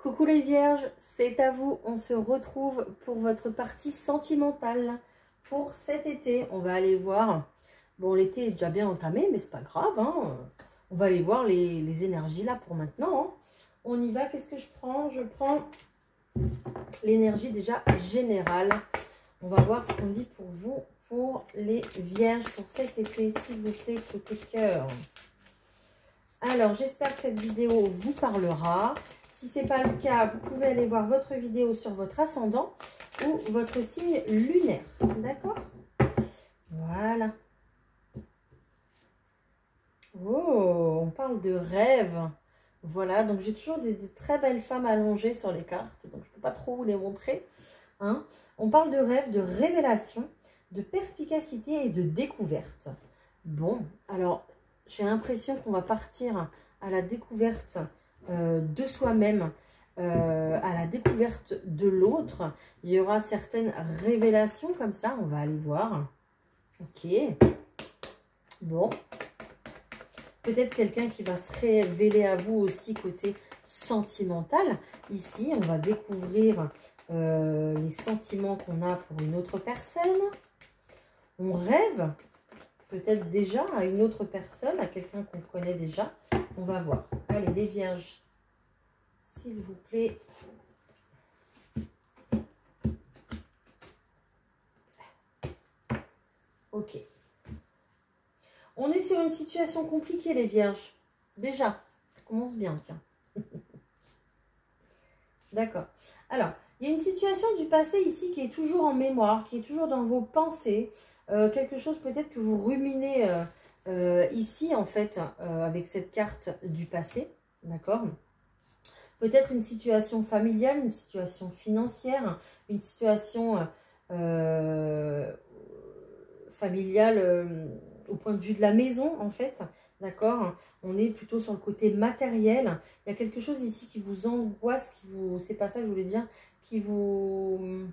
Coucou les vierges, c'est à vous, on se retrouve pour votre partie sentimentale pour cet été. On va aller voir, bon l'été est déjà bien entamé mais c'est pas grave, hein. On va aller voir les énergies là pour maintenant. Hein. On y va, qu'est-ce que je prends? Je prends l'énergie déjà générale. On va voir ce qu'on dit pour vous, pour les vierges, pour cet été, s'il vous plaît, côté cœur. Alors j'espère que cette vidéo vous parlera. Si ce n'est pas le cas, vous pouvez aller voir votre vidéo sur votre ascendant ou votre signe lunaire. D'accord? Voilà. Oh, on parle de rêve. Voilà, donc j'ai toujours de très belles femmes allongées sur les cartes. Donc je ne peux pas trop vous les montrer. Hein. On parle de rêve, de révélation, de perspicacité et de découverte. Bon, alors j'ai l'impression qu'on va partir à la découverte de soi-même, à la découverte de l'autre. Il y aura certaines révélations comme ça, on va aller voir. Ok. Bon. Peut-être quelqu'un qui va se révéler à vous aussi côté sentimental. Ici, on va découvrir les sentiments qu'on a pour une autre personne. On rêve peut-être déjà à une autre personne, à quelqu'un qu'on connaît déjà. On va voir. Allez, les vierges, s'il vous plaît. Ok. On est sur une situation compliquée, les vierges. Déjà, ça commence bien, tiens. D'accord. Alors, il y a une situation du passé ici qui est toujours en mémoire, qui est toujours dans vos pensées. Quelque chose peut-être que vous ruminez ici, en fait, avec cette carte du passé. D'accord? Peut-être une situation familiale, une situation financière, une situation familiale au point de vue de la maison, en fait. D'accord? On est plutôt sur le côté matériel. Il y a quelque chose ici qui vous angoisse, qui vous, c'est pas ça que je voulais dire, qui vous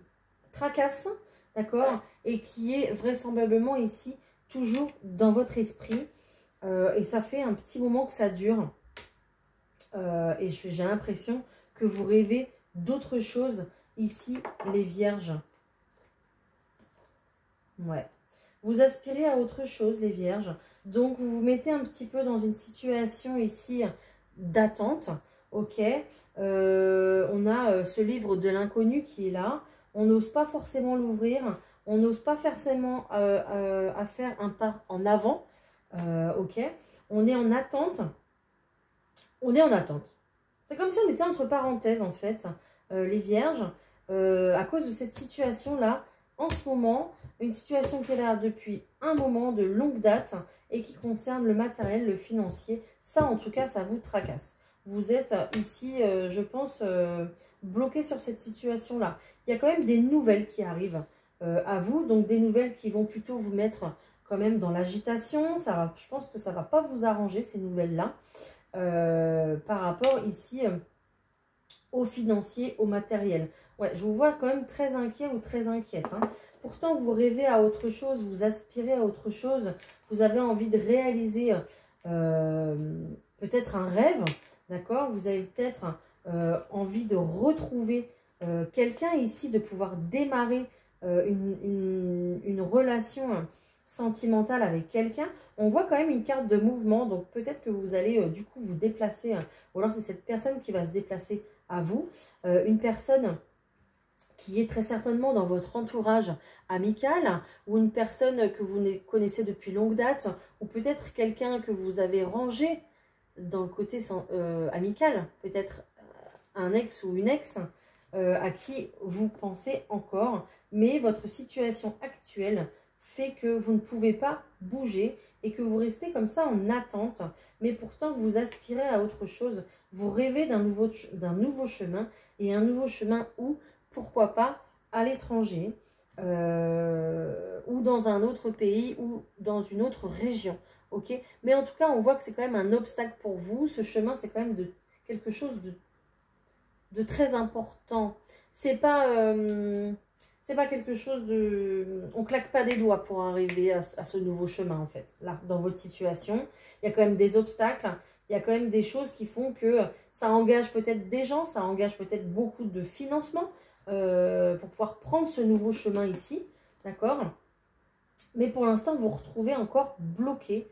tracasse, d'accord? Et qui est vraisemblablement ici, toujours dans votre esprit. Et ça fait un petit moment que ça dure. Et j'ai l'impression que vous rêvez d'autres choses ici, les vierges. Ouais. Vous aspirez à autre chose, les vierges. Donc, vous vous mettez un petit peu dans une situation ici d'attente. Ok. On a ce livre de l'inconnu qui est là. On n'ose pas forcément l'ouvrir. On n'ose pas forcément à faire un pas en avant. Ok. On est en attente. On est en attente. C'est comme si on était entre parenthèses, en fait, les vierges, à cause de cette situation-là, en ce moment, une situation qui est là depuis un moment de longue date et qui concerne le matériel, le financier. Ça, en tout cas, ça vous tracasse. Vous êtes ici, je pense, bloqué sur cette situation-là. Il y a quand même des nouvelles qui arrivent à vous, donc des nouvelles qui vont plutôt vous mettre quand même dans l'agitation. Je pense que ça ne va pas vous arranger, ces nouvelles-là. Par rapport ici au financier, au matériel. Ouais, je vous vois quand même très inquiet ou très inquiète. Hein. Pourtant, vous rêvez à autre chose, vous aspirez à autre chose. Vous avez envie de réaliser peut-être un rêve, d'accord? Vous avez peut-être envie de retrouver quelqu'un ici, de pouvoir démarrer une relation sentimentale avec quelqu'un. On voit quand même une carte de mouvement, donc peut-être que vous allez du coup vous déplacer, ou alors c'est cette personne qui va se déplacer à vous, une personne qui est très certainement dans votre entourage amical, ou une personne que vous connaissez depuis longue date, ou peut-être quelqu'un que vous avez rangé dans le côté amical, peut-être un ex ou une ex, à qui vous pensez encore, mais votre situation actuelle fait que vous ne pouvez pas bouger et que vous restez comme ça en attente, mais pourtant vous aspirez à autre chose, vous rêvez d'un nouveau chemin, et un nouveau chemin où, pourquoi pas, à l'étranger, ou dans un autre pays, ou dans une autre région, ok? Mais en tout cas, on voit que c'est quand même un obstacle pour vous, ce chemin, c'est quand même quelque chose de très important. C'est pas quelque chose de... On claque pas des doigts pour arriver à ce nouveau chemin, en fait. Là, dans votre situation, il y a quand même des obstacles. Il y a quand même des choses qui font que Ça engage peut-être des gens, ça engage peut-être beaucoup de financement pour pouvoir prendre ce nouveau chemin ici, d'accord? Mais pour l'instant, vous vous retrouvez encore bloqué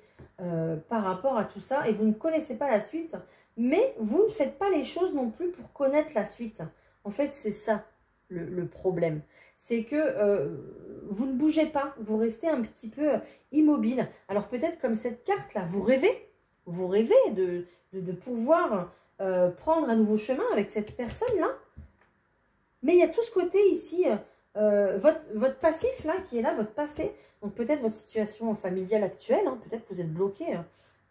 par rapport à tout ça et vous ne connaissez pas la suite, mais vous ne faites pas les choses non plus pour connaître la suite. En fait, c'est ça le problème. C'est que vous ne bougez pas, vous restez un petit peu immobile. Alors peut-être comme cette carte-là, vous rêvez de pouvoir prendre un nouveau chemin avec cette personne-là. Mais il y a tout ce côté ici, votre passif là, qui est là, votre passé. Donc peut-être votre situation familiale actuelle, hein, peut-être que vous êtes bloqué,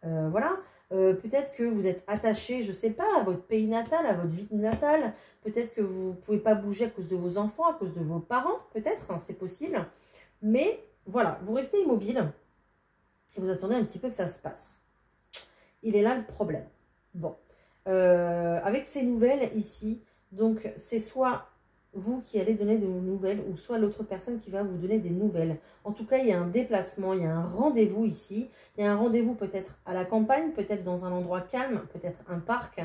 voilà. Peut-être que vous êtes attaché, je ne sais pas, à votre pays natal, à votre vie natale. Peut-être que vous ne pouvez pas bouger à cause de vos enfants, à cause de vos parents, peut-être, hein, c'est possible. Mais voilà, vous restez immobile et vous attendez un petit peu que ça se passe. Il est là le problème. Bon, avec ces nouvelles ici, donc c'est soit vous qui allez donner des nouvelles ou soit l'autre personne qui va vous donner des nouvelles. En tout cas, il y a un déplacement, il y a un rendez-vous ici. Il y a un rendez-vous peut-être à la campagne, peut-être dans un endroit calme, peut-être un parc,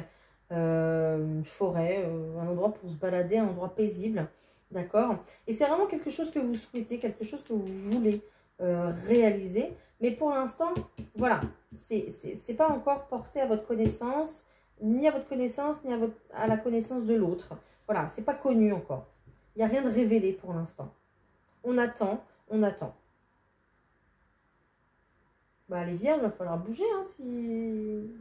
une forêt, un endroit pour se balader, un endroit paisible. D'accord? Et c'est vraiment quelque chose que vous souhaitez, quelque chose que vous voulez réaliser. Mais pour l'instant, voilà, c'est pas encore porté à votre connaissance, ni à votre connaissance, ni à la connaissance de l'autre. Voilà, c'est pas connu encore. Il n'y a rien de révélé pour l'instant. On attend, on attend. Bah, les vierges, il va falloir bouger. Hein, il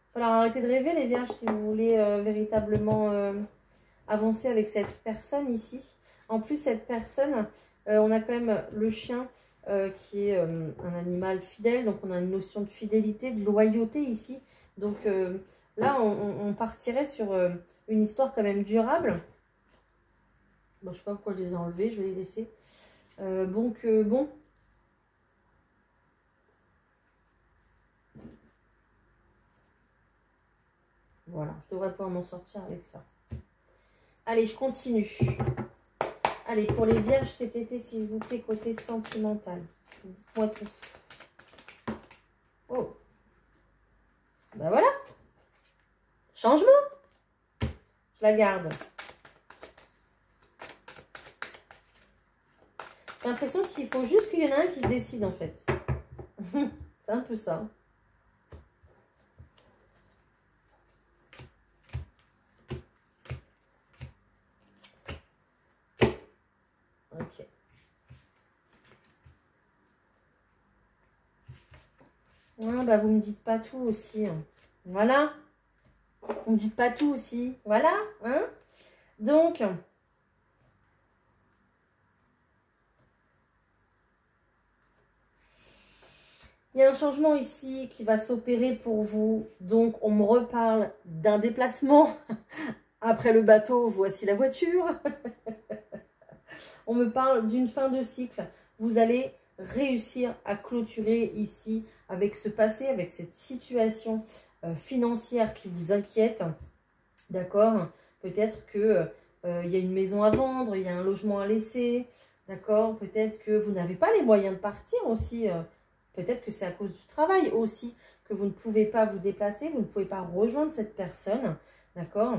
va falloir arrêter de rêver, les vierges, si vous voulez véritablement avancer avec cette personne ici. En plus, cette personne, on a quand même le chien qui est un animal fidèle. Donc, on a une notion de fidélité, de loyauté ici. Donc, là, on partirait sur une histoire quand même durable. Bon, je ne sais pas pourquoi je les ai enlevés, je vais les laisser. Donc, bon. Voilà, je devrais pouvoir m'en sortir avec ça. Allez, je continue. Allez, pour les vierges cet été, s'il vous plaît, côté sentimental. Dites-moi tout. Oh. Ben voilà. Changement. Je la garde. J'ai l'impression qu'il faut juste qu'il y en a un qui se décide, en fait. C'est un peu ça. Ok. Ah, bah, vous me dites pas tout aussi. Hein. Voilà. Vous me dites pas tout aussi. Voilà. Hein. Donc... il y a un changement ici qui va s'opérer pour vous. Donc, on me reparle d'un déplacement. Après le bateau, voici la voiture. On me parle d'une fin de cycle. Vous allez réussir à clôturer ici avec ce passé, avec cette situation financière qui vous inquiète. D'accord? Peut-être que il y a une maison à vendre, il y a un logement à laisser. D'accord? Peut-être que vous n'avez pas les moyens de partir aussi. Peut-être que c'est à cause du travail aussi que vous ne pouvez pas vous déplacer, vous ne pouvez pas rejoindre cette personne, d'accord?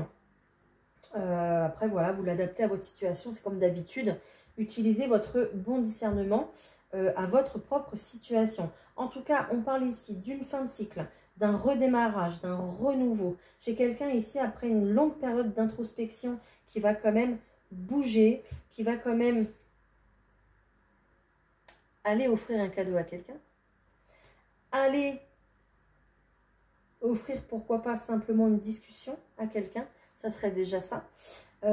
Après, voilà, vous l'adaptez à votre situation, c'est comme d'habitude. Utilisez votre bon discernement à votre propre situation. En tout cas, on parle ici d'une fin de cycle, d'un redémarrage, d'un renouveau. J'ai quelqu'un ici, après une longue période d'introspection, qui va quand même bouger, qui va quand même aller offrir un cadeau à quelqu'un. Allez offrir, pourquoi pas, simplement une discussion à quelqu'un. Ça serait déjà ça. Ça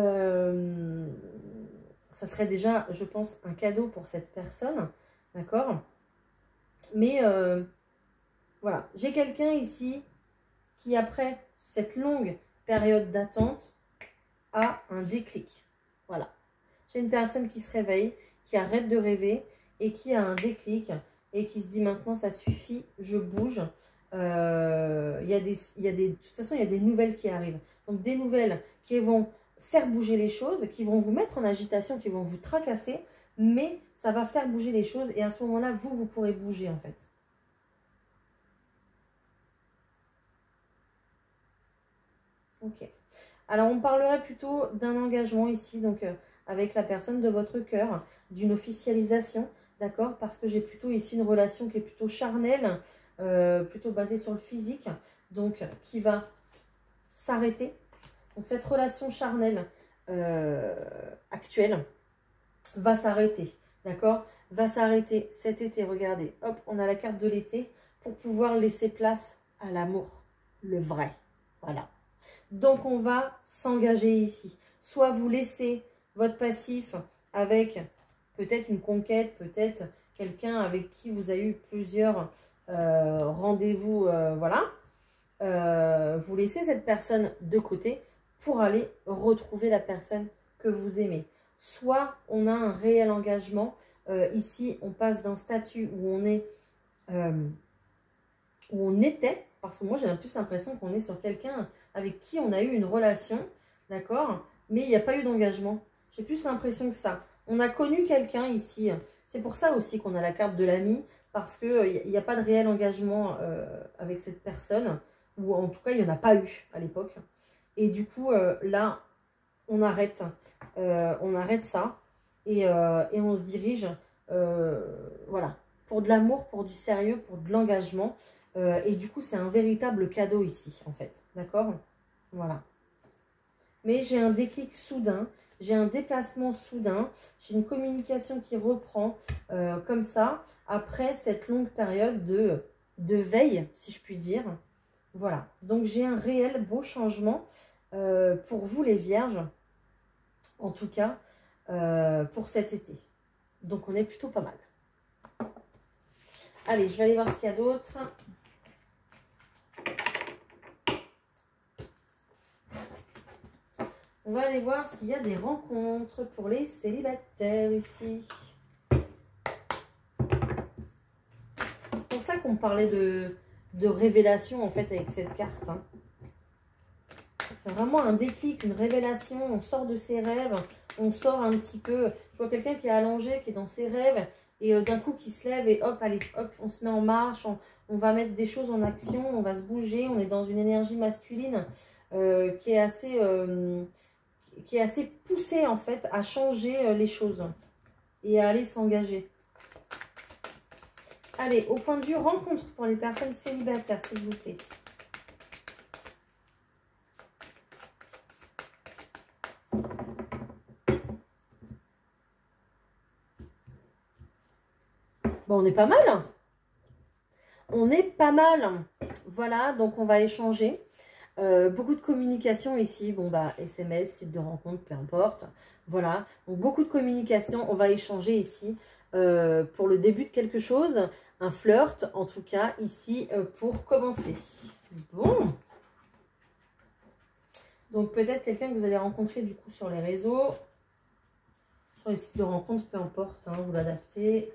serait déjà, je pense, un cadeau pour cette personne. D'accord? Mais voilà, j'ai quelqu'un ici qui, après cette longue période d'attente, a un déclic. Voilà. J'ai une personne qui se réveille, qui arrête de rêver et qui a un déclic. Et qui se dit maintenant ça suffit, je bouge. De toute façon, il y a des nouvelles qui arrivent. Donc des nouvelles qui vont faire bouger les choses, qui vont vous mettre en agitation, qui vont vous tracasser, mais ça va faire bouger les choses et à ce moment-là, vous pourrez bouger en fait. Ok. Alors, on parlerait plutôt d'un engagement ici, donc avec la personne de votre cœur, d'une officialisation, d'accord? Parce que j'ai plutôt ici une relation qui est plutôt charnelle, plutôt basée sur le physique, donc qui va s'arrêter. Donc, cette relation charnelle actuelle va s'arrêter, d'accord? Va s'arrêter cet été, regardez, hop, on a la carte de l'été pour pouvoir laisser place à l'amour, le vrai, voilà. Donc, on va s'engager ici. Soit vous laissez votre passif avec peut-être une conquête, peut-être quelqu'un avec qui vous avez eu plusieurs rendez-vous, voilà. Vous laissez cette personne de côté pour aller retrouver la personne que vous aimez. Soit on a un réel engagement. Ici, on passe d'un statut où on est, où on était, parce que moi j'ai plus l'impression qu'on est sur quelqu'un avec qui on a eu une relation, d'accord, mais il n'y a pas eu d'engagement. J'ai plus l'impression que ça. On a connu quelqu'un ici. C'est pour ça aussi qu'on a la carte de l'ami, parce qu'il n'y a pas de réel engagement avec cette personne, ou en tout cas il n'y en a pas eu à l'époque. Et du coup, là, on arrête ça et on se dirige, voilà, pour de l'amour, pour du sérieux, pour de l'engagement. Et du coup, c'est un véritable cadeau ici, en fait. D'accord? Voilà. Mais j'ai un déclic soudain, j'ai un déplacement soudain, j'ai une communication qui reprend comme ça, après cette longue période de veille, si je puis dire. Voilà. Donc, j'ai un réel beau changement pour vous, les vierges, en tout cas, pour cet été. Donc, on est plutôt pas mal. Allez, je vais aller voir ce qu'il y a d'autre. On va aller voir s'il y a des rencontres pour les célibataires ici. C'est pour ça qu'on parlait de révélation en fait avec cette carte. Hein. C'est vraiment un déclic, une révélation. On sort de ses rêves, on sort un petit peu. Je vois quelqu'un qui est allongé, qui est dans ses rêves et d'un coup qui se lève et hop, allez, hop, on se met en marche. On va mettre des choses en action, on va se bouger. On est dans une énergie masculine qui est assez poussé en fait à changer les choses et à aller s'engager. Allez, au point de vue rencontre pour les personnes célibataires, s'il vous plaît. Bon, on est pas mal. On est pas mal. Voilà, donc on va échanger. Beaucoup de communication ici, bon bah SMS, site de rencontre, peu importe. Voilà, donc beaucoup de communication, on va échanger ici pour le début de quelque chose, un flirt en tout cas ici pour commencer. Bon, donc peut-être quelqu'un que vous allez rencontrer du coup sur les réseaux, sur les sites de rencontre, peu importe, hein, vous l'adaptez.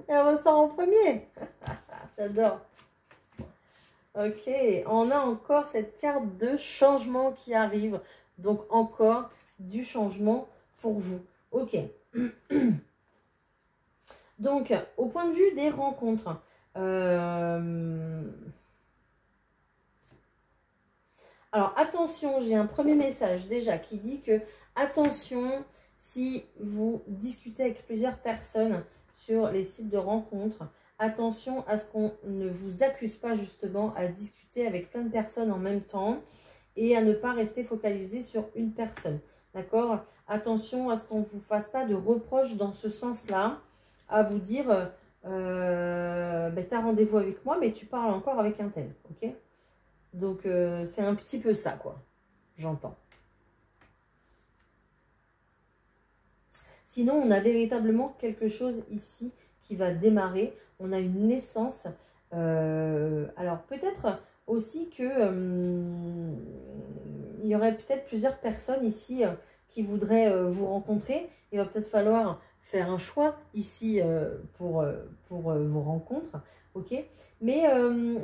Elle ressort en premier. J'adore. Ok, on a encore cette carte de changement qui arrive. Donc, encore du changement pour vous. Ok. Donc, au point de vue des rencontres. Alors, attention, j'ai un premier message déjà qui dit que, attention, si vous discutez avec plusieurs personnes sur les sites de rencontres, attention à ce qu'on ne vous accuse pas justement à discuter avec plein de personnes en même temps et à ne pas rester focalisé sur une personne. D'accord? Attention à ce qu'on ne vous fasse pas de reproches dans ce sens-là, à vous dire ben, tu as rendez-vous avec moi, mais tu parles encore avec un tel. Ok? Donc, c'est un petit peu ça, quoi. J'entends. Sinon, on a véritablement quelque chose ici qui va démarrer. On a une naissance. Alors, peut-être aussi que il y aurait peut-être plusieurs personnes ici qui voudraient vous rencontrer. Il va peut-être falloir faire un choix ici pour vos rencontres. Ok, mais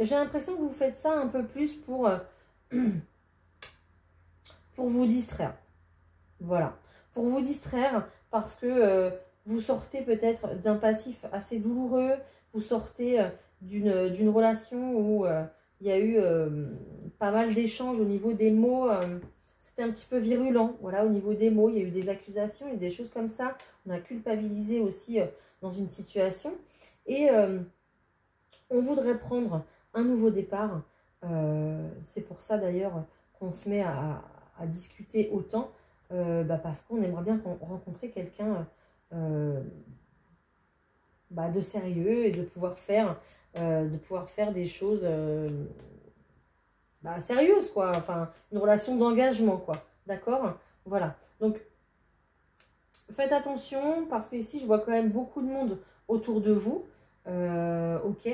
j'ai l'impression que vous faites ça un peu plus pour vous distraire. Voilà, pour vous distraire parce que vous sortez peut-être d'un passif assez douloureux, vous sortez d'une relation où il y a eu pas mal d'échanges au niveau des mots. C'était un petit peu virulent, voilà, au niveau des mots. Il y a eu des accusations et des choses comme ça. On a culpabilisé aussi dans une situation. Et on voudrait prendre un nouveau départ. C'est pour ça d'ailleurs qu'on se met à discuter autant. Parce qu'on aimerait bien rencontrer quelqu'un de sérieux et de pouvoir faire des choses sérieuses, quoi. Enfin, une relation d'engagement, quoi. D'accord? Voilà. Donc, faites attention parce que ici, je vois quand même beaucoup de monde autour de vous. Ok.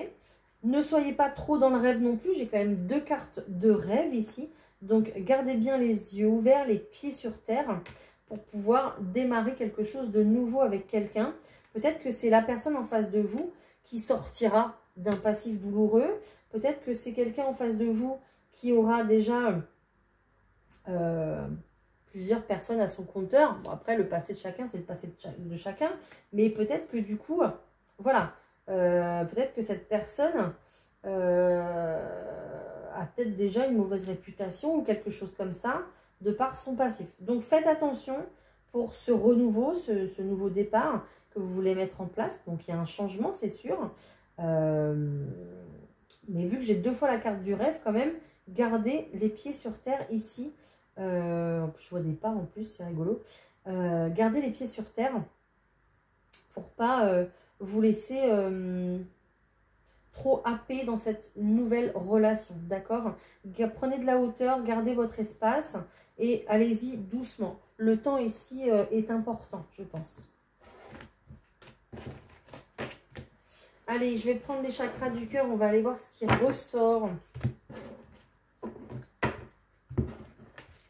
Ne soyez pas trop dans le rêve non plus. J'ai quand même 2 cartes de rêve ici. Donc, gardez bien les yeux ouverts, les pieds sur terre pour pouvoir démarrer quelque chose de nouveau avec quelqu'un. Peut-être que c'est la personne en face de vous qui sortira d'un passif douloureux. Peut-être que c'est quelqu'un en face de vous qui aura déjà plusieurs personnes à son compteur. Bon, après, le passé de chacun, c'est le passé de chacun. Mais peut-être que du coup, voilà, peut-être que cette personne a peut-être déjà une mauvaise réputation ou quelque chose comme ça, de par son passif. Donc, faites attention pour ce renouveau, ce nouveau départ que vous voulez mettre en place. Donc, il y a un changement, c'est sûr. Mais vu que j'ai 2 fois la carte du rêve, quand même, gardez les pieds sur terre ici. Je vois des pas en plus, c'est rigolo. Gardez les pieds sur terre pour pas vous laisser trop happer dans cette nouvelle relation, d'accord? Prenez de la hauteur, gardez votre espace et allez-y doucement. Le temps ici est important, je pense. Allez, je vais prendre les chakras du cœur, on va aller voir ce qui ressort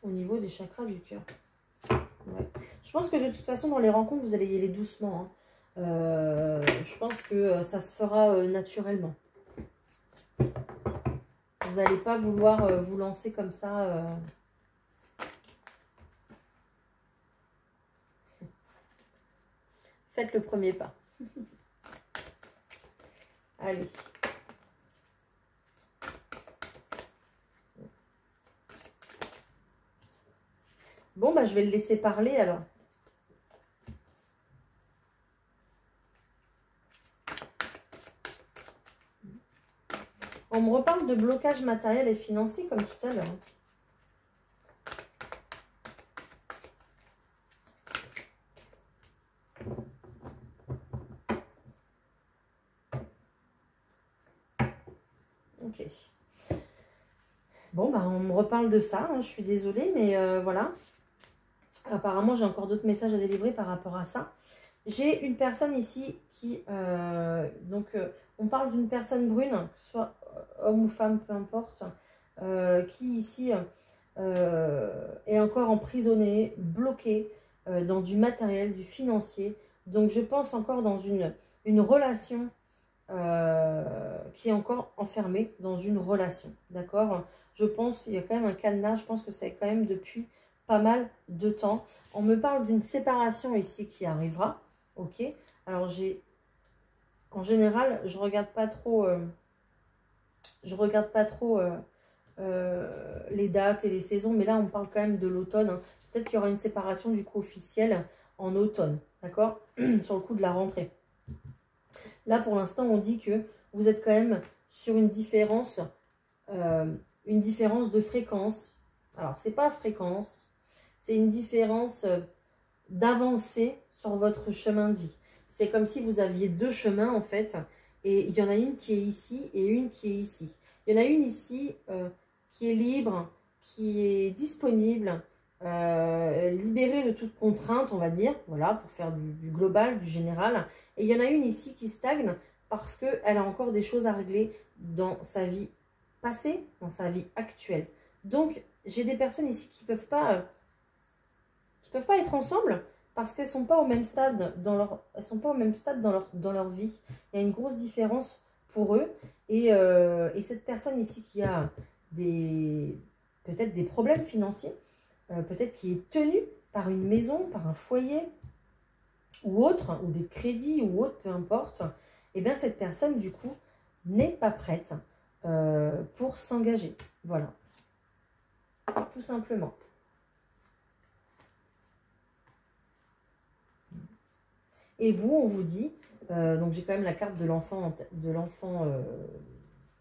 au niveau des chakras du cœur. Ouais. Je pense que de toute façon, dans les rencontres, vous allez y aller doucement. Hein. Je pense que ça se fera naturellement. Vous n'allez pas vouloir vous lancer comme ça. Faites le premier pas. Allez. Bon, bah, je vais le laisser parler alors. On me reparle de blocage matériel et financier comme tout à l'heure. Ok. Bon, bah, on me reparle de ça. Hein, je suis désolée, mais voilà. Apparemment, j'ai encore d'autres messages à délivrer par rapport à ça. J'ai une personne ici qui... on parle d'une personne brune, que ce soit homme ou femme, peu importe, qui ici est encore emprisonnée, bloquée dans du matériel, du financier. Donc, je pense encore dans une relation qui est encore enfermée dans une relation. D'accord? Je pense, il y a quand même un cadenas, je pense que c'est quand même depuis pas mal de temps. On me parle d'une séparation ici qui arrivera. Ok? Alors, en général, je regarde pas trop les dates et les saisons, mais là, on parle quand même de l'automne. Hein. Peut-être qu'il y aura une séparation du coup officielle en automne, d'accord? Sur le coup de la rentrée. Là, pour l'instant, on dit que vous êtes quand même sur une différence de fréquence. Alors, c'est pas fréquence, c'est une différence d'avancée sur votre chemin de vie. C'est comme si vous aviez 2 chemins, en fait, et il y en a une qui est ici et une qui est ici. Il y en a une ici qui est libre, qui est disponible, libérée de toute contrainte, on va dire, voilà, pour faire du global, du général. Et il y en a une ici qui stagne parce qu'elle a encore des choses à régler dans sa vie passée, dans sa vie actuelle. Donc, j'ai des personnes ici qui ne peuvent pas être ensemble parce qu'elles ne sont pas au même stade dans leur vie. Il y a une grosse différence pour eux. Et cette personne ici qui a peut-être des problèmes financiers, peut-être qui est tenue par une maison, par un foyer ou autre, ou des crédits ou autre, peu importe, et bien cette personne du coup n'est pas prête pour s'engager. Voilà. Tout simplement. Et vous, on vous dit, donc j'ai quand même la carte de l'enfant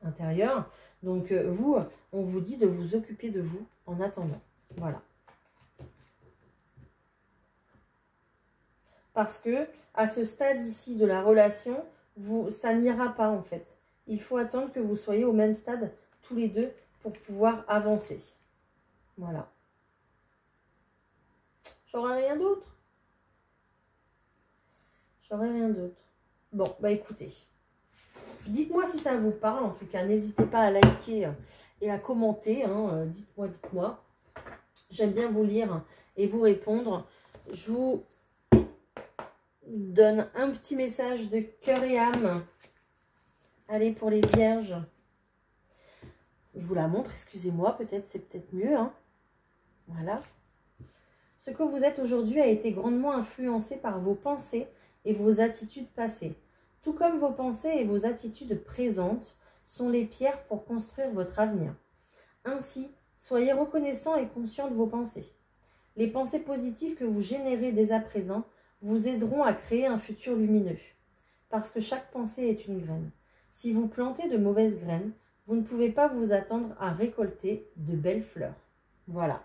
intérieur. Donc vous, on vous dit de vous occuper de vous en attendant. Voilà. Parce que à ce stade ici de la relation, ça n'ira pas en fait. Il faut attendre que vous soyez au même stade tous les deux pour pouvoir avancer. Voilà. J'aurai rien d'autre. J'aurai rien d'autre. Bon, bah écoutez. Dites-moi si ça vous parle. En tout cas, n'hésitez pas à liker et à commenter. Hein. Dites-moi, dites-moi. J'aime bien vous lire et vous répondre. Je vous donne un petit message de cœur et âme. Allez, pour les vierges. Je vous la montre, excusez-moi. Peut-être, c'est peut-être mieux. Hein. Voilà. Ce que vous êtes aujourd'hui a été grandement influencé par vos pensées et vos attitudes passées. Tout comme vos pensées et vos attitudes présentes sont les pierres pour construire votre avenir. Ainsi, soyez reconnaissant et conscient de vos pensées. Les pensées positives que vous générez dès à présent vous aideront à créer un futur lumineux. Parce que chaque pensée est une graine. Si vous plantez de mauvaises graines, vous ne pouvez pas vous attendre à récolter de belles fleurs. Voilà.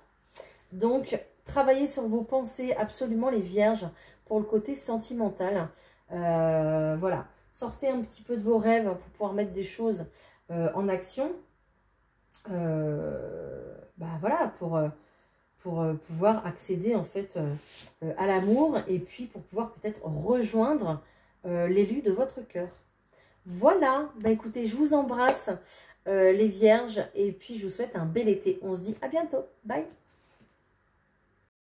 Donc, travaillez sur vos pensées, absolument les vierges, pour le côté sentimental. Voilà. Sortez un petit peu de vos rêves pour pouvoir mettre des choses en action. Voilà, pour pouvoir accéder en fait à l'amour et puis pour pouvoir peut-être rejoindre l'élu de votre cœur. Voilà, bah écoutez, je vous embrasse les vierges et puis je vous souhaite un bel été. On se dit à bientôt. Bye!